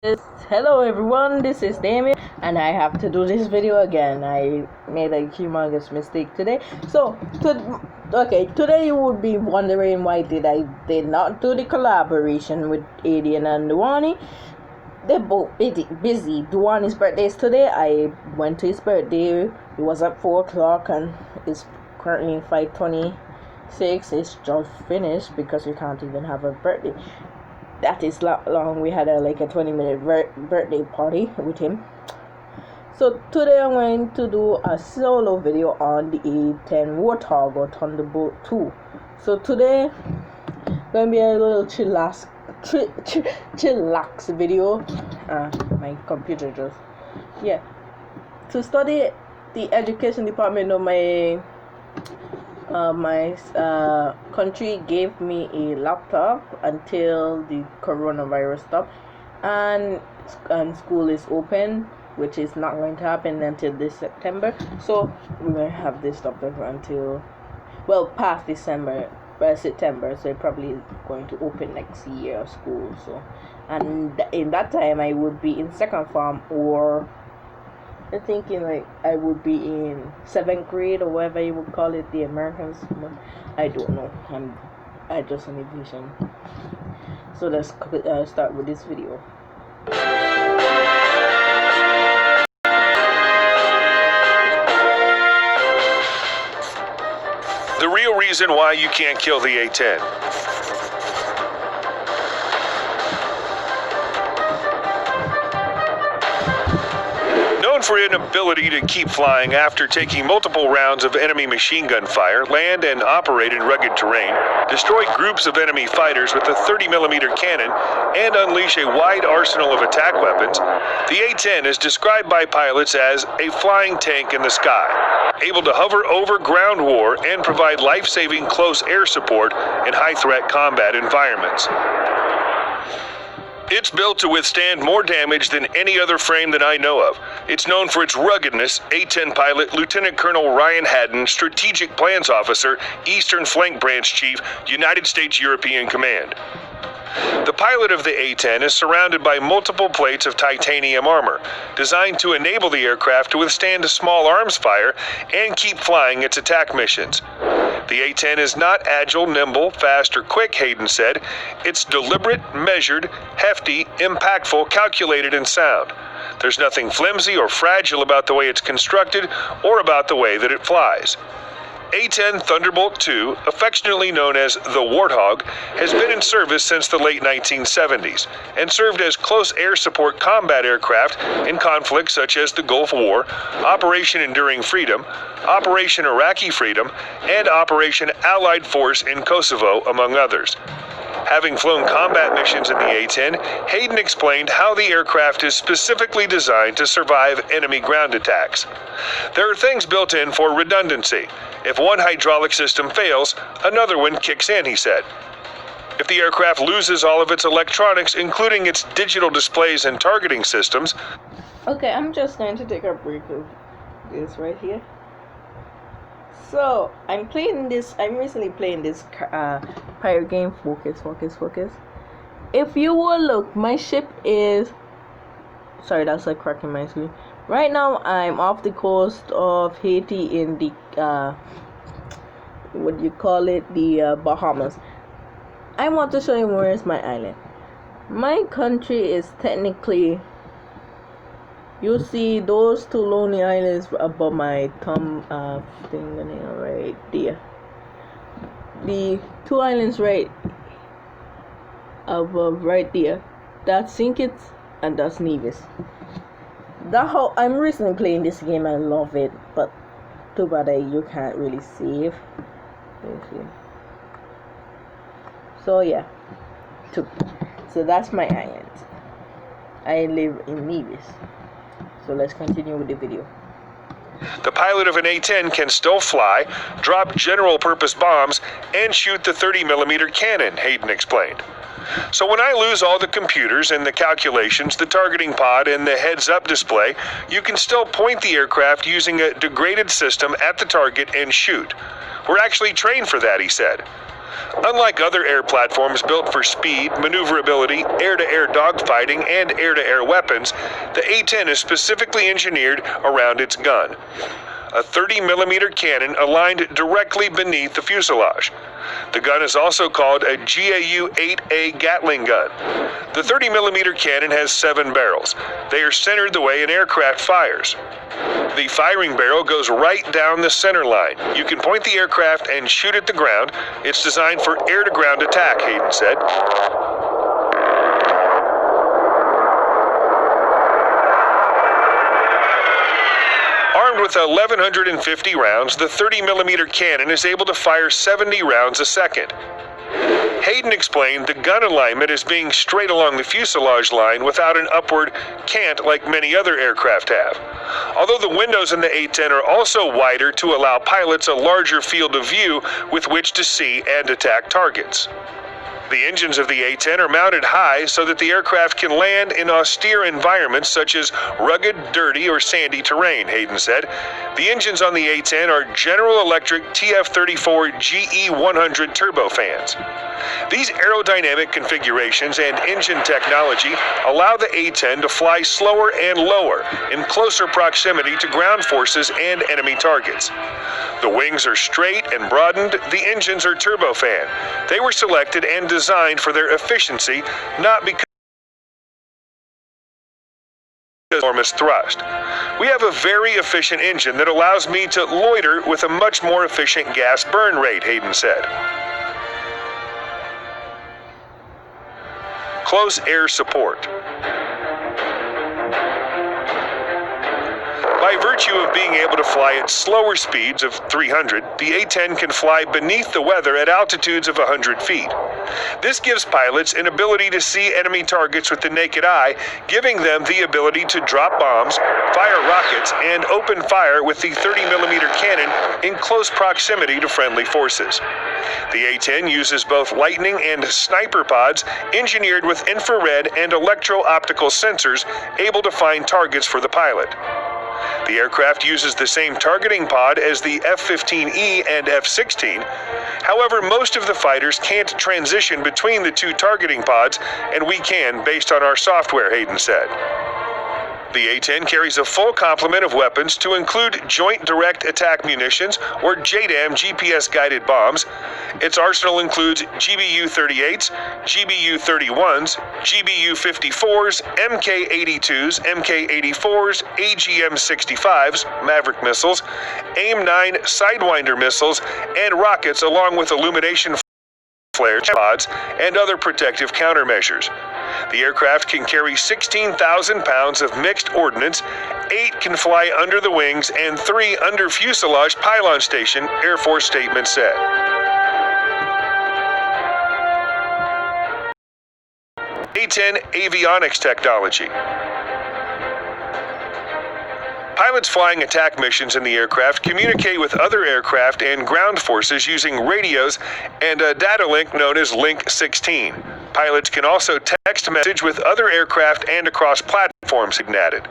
Hello everyone, this is Damien and I have to do this video again. I made a humongous mistake today. Today you would be wondering why I did not do the collaboration with A10 and Duani. They're both busy. Duani's birthday is today. I went to his birthday. It was at 4 o'clock and it's currently 5:26. It's just finished because we can't even have a birthday that is long. We had a 20-minute birthday party with him. So today I'm going to do a solo video on the A10 Warthog or Thunderbolt 2. So today going to be a little chillax video. My computer just to study the education department of my country gave me a laptop until the coronavirus stopped, and school is open, which is not going to happen until this September. So we're going to have this laptop until past September. So it probably is going to open next year of school. So, and in that time I would be in second form, or I'm thinking I would be in 7th grade or whatever you would call it, the Americans. I don't know. I just envision. So let's start with this video. The real reason why you can't kill the A10. Known for inability to keep flying after taking multiple rounds of enemy machine gun fire, land and operate in rugged terrain, destroy groups of enemy fighters with a 30mm cannon, and unleash a wide arsenal of attack weapons, the A10 is described by pilots as a flying tank in the sky, able to hover over ground war and provide life-saving close air support in high-threat combat environments. It's built to withstand more damage than any other frame that I know of. It's known for its ruggedness. A10 pilot Lieutenant Colonel Ryan Haddon, Strategic Plans Officer, Eastern Flank Branch Chief, United States European Command. The pilot of the A10 is surrounded by multiple plates of titanium armor, designed to enable the aircraft to withstand a small arms fire and keep flying its attack missions. The A10 is not agile, nimble, fast, or quick, Hayden said. It's deliberate, measured, hefty, impactful, calculated, and sound. There's nothing flimsy or fragile about the way it's constructed or about the way that it flies. A10 Thunderbolt II, affectionately known as the Warthog, has been in service since the late 1970s and served as close air support combat aircraft in conflicts such as the Gulf War, Operation Enduring Freedom, Operation Iraqi Freedom, and Operation Allied Force in Kosovo, among others. Having flown combat missions in the A10, Hayden explained how the aircraft is specifically designed to survive enemy ground attacks. There are things built in for redundancy. If one hydraulic system fails, another one kicks in, he said. If the aircraft loses all of its electronics, including its digital displays and targeting systems... Okay, I'm just going to take a break of this right here. So, I'm recently playing this pirate game, Focus. If you will look, my ship is... Sorry, that's like cracking my screen. Right now, I'm off the coast of Haiti in the, the Bahamas. I want to show you where is my island. My country is technically... You see those two lonely islands above my thumb thing right there. The two islands right above right there. That's St. Kitts and that's Nevis. I'm recently playing this game. I love it, but too bad you can't really save. So yeah, so that's my island. I live in Nevis. So let's continue with the video. The pilot of an A10 can still fly, drop general-purpose bombs, and shoot the 30mm cannon, Hayden explained. So when I lose all the computers and the calculations, the targeting pod, and the heads-up display, you can still point the aircraft using a degraded system at the target and shoot. We're actually trained for that, he said. Unlike other air platforms built for speed, maneuverability, air-to-air dogfighting, and air-to-air weapons, the A10 is specifically engineered around its gun, a 30mm cannon aligned directly beneath the fuselage. The gun is also called a GAU-8A Gatling gun. The 30mm cannon has 7 barrels. They are centered the way an aircraft fires. The firing barrel goes right down the center line. You can point the aircraft and shoot at the ground. It's designed for air-to-ground attack, Hayden said. Armed with 1,150 rounds, the 30mm cannon is able to fire 70 rounds a second. Hayden explained the gun alignment is being straight along the fuselage line without an upward cant like many other aircraft have. Although the windows in the A10 are also wider to allow pilots a larger field of view with which to see and attack targets. The engines of the A10 are mounted high so that the aircraft can land in austere environments such as rugged, dirty, or sandy terrain, Hayden said. The engines on the A10 are General Electric TF34 GE100 turbofans. These aerodynamic configurations and engine technology allow the A10 to fly slower and lower in closer proximity to ground forces and enemy targets. The wings are straight and broadened, the engines are turbofan. They were selected and designed for their efficiency, not because of enormous thrust. We have a very efficient engine that allows me to loiter with a much more efficient gas burn rate, Hayden said. Close air support. By virtue of being able to fly at slower speeds of 300, the A-10 can fly beneath the weather at altitudes of 100 feet. This gives pilots an ability to see enemy targets with the naked eye, giving them the ability to drop bombs, fire rockets, and open fire with the 30mm cannon in close proximity to friendly forces. The A-10 uses both lightning and sniper pods engineered with infrared and electro-optical sensors able to find targets for the pilot. The aircraft uses the same targeting pod as the F-15E and F-16. However, most of the fighters can't transition between the two targeting pods, and we can based on our software, Hayden said. The A-10 carries a full complement of weapons to include Joint Direct Attack Munitions, or JDAM GPS-guided bombs. Its arsenal includes GBU-38s, GBU-31s, GBU-54s, MK-82s, MK-84s, AGM-65s, Maverick missiles, AIM-9 Sidewinder missiles, and rockets, along with illumination flare pods and other protective countermeasures. The aircraft can carry 16,000 pounds of mixed ordnance, 8 can fly under the wings, and 3 under fuselage pylon station, Air Force statement said. A-10 avionics technology. Pilots flying attack missions in the aircraft communicate with other aircraft and ground forces using radios and a data link known as Link 16. Pilots can also text message with other aircraft and across platforms, he added.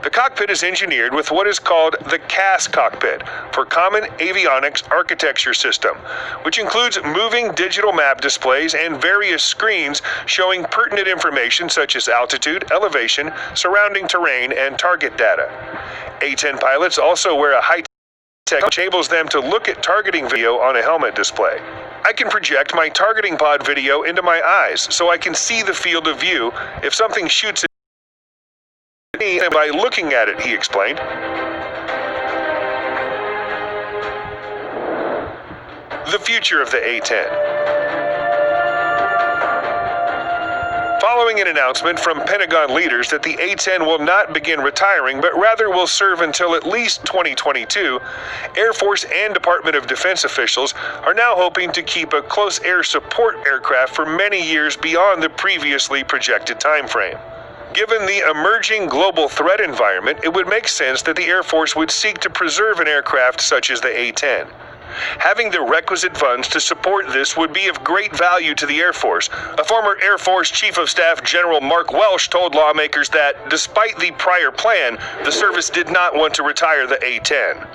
The cockpit is engineered with what is called the CAS cockpit, for Common Avionics Architecture System, which includes moving digital map displays and various screens showing pertinent information such as altitude, elevation, surrounding terrain, and target data. A-10 pilots also wear a high-tech which enables them to look at targeting video on a helmet display. I can project my targeting pod video into my eyes so I can see the field of view if something shoots at me by looking at it, he explained. The future of the A-10. Following an announcement from Pentagon leaders that the A-10 will not begin retiring, but rather will serve until at least 2022, Air Force and Department of Defense officials are now hoping to keep a close air support aircraft for many years beyond the previously projected time frame. Given the emerging global threat environment, it would make sense that the Air Force would seek to preserve an aircraft such as the A-10. Having the requisite funds to support this would be of great value to the Air Force. A former Air Force Chief of Staff General Mark Welsh told lawmakers that, despite the prior plan, the service did not want to retire the A-10.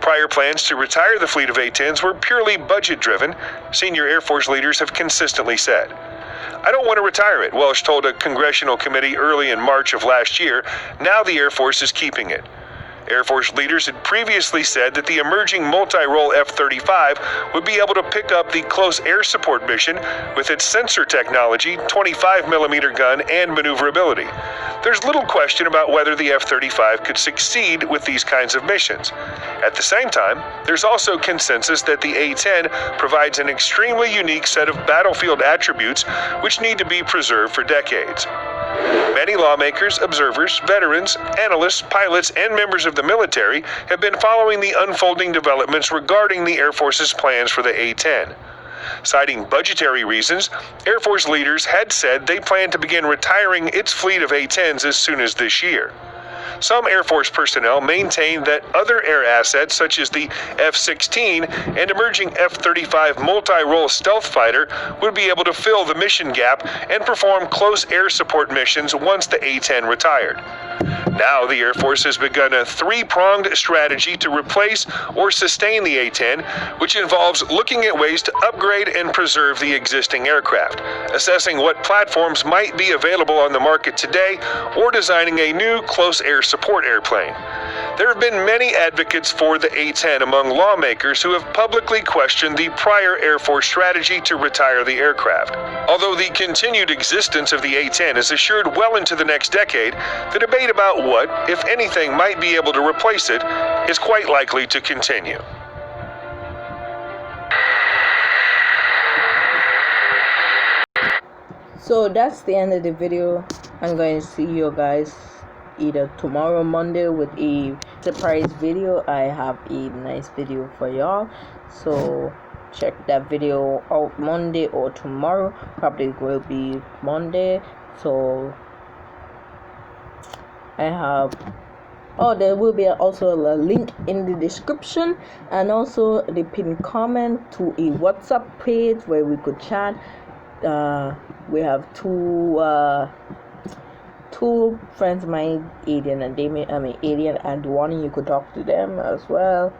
Prior plans to retire the fleet of A-10s were purely budget-driven, senior Air Force leaders have consistently said. I don't want to retire it, Welsh told a congressional committee early in March of last year. Now the Air Force is keeping it. Air Force leaders had previously said that the emerging multi-role F-35 would be able to pick up the close air support mission with its sensor technology, 25mm gun, and maneuverability. There's little question about whether the F-35 could succeed with these kinds of missions. At the same time, there's also consensus that the A-10 provides an extremely unique set of battlefield attributes which need to be preserved for decades. Many lawmakers, observers, veterans, analysts, pilots, and members of the military have been following the unfolding developments regarding the Air Force's plans for the A-10. Citing budgetary reasons, Air Force leaders had said they plan to begin retiring its fleet of A-10s as soon as this year. Some Air Force personnel maintain that other air assets such as the F-16 and emerging F-35 multi-role stealth fighter would be able to fill the mission gap and perform close air support missions once the A-10 retired. Now the Air Force has begun a three-pronged strategy to replace or sustain the A-10, which involves looking at ways to upgrade and preserve the existing aircraft, assessing what platforms might be available on the market today, or designing a new close air support airplane. There have been many advocates for the A-10 among lawmakers who have publicly questioned the prior Air Force strategy to retire the aircraft. Although the continued existence of the A-10 is assured well into the next decade, the debate about what, if anything, might be able to replace it is quite likely to continue. So that's the end of the video. I'm going to see you guys either tomorrow, Monday, with a surprise video. I have a nice video for y'all, so check that video out Monday or tomorrow. Probably will be Monday. So I have there will be also a link in the description, and also the pinned comment to a WhatsApp page where we could chat. We have two friends of mine, Adrian and Adrian and Duani. You could talk to them as well.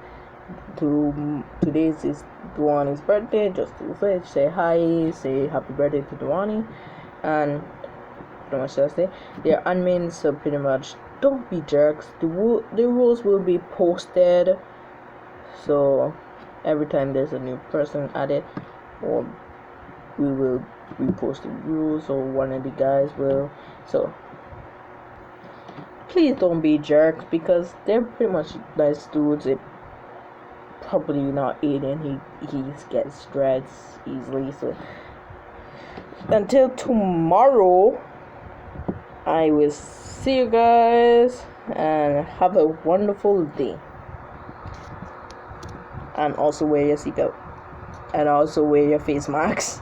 Today's is Duani's birthday. Just to say hi, say happy birthday to Duani, and pretty much that's it. They're unmanned, so pretty much don't be jerks. The rules will be posted, so every time there's a new person added, or we will repost the rules, or one of the guys will. So please don't be jerks, because they're pretty much nice dudes. It probably not Aiden. He gets stressed easily. So until tomorrow, I will see you guys and have a wonderful day. And also wear your seatbelt, and also wear your face masks.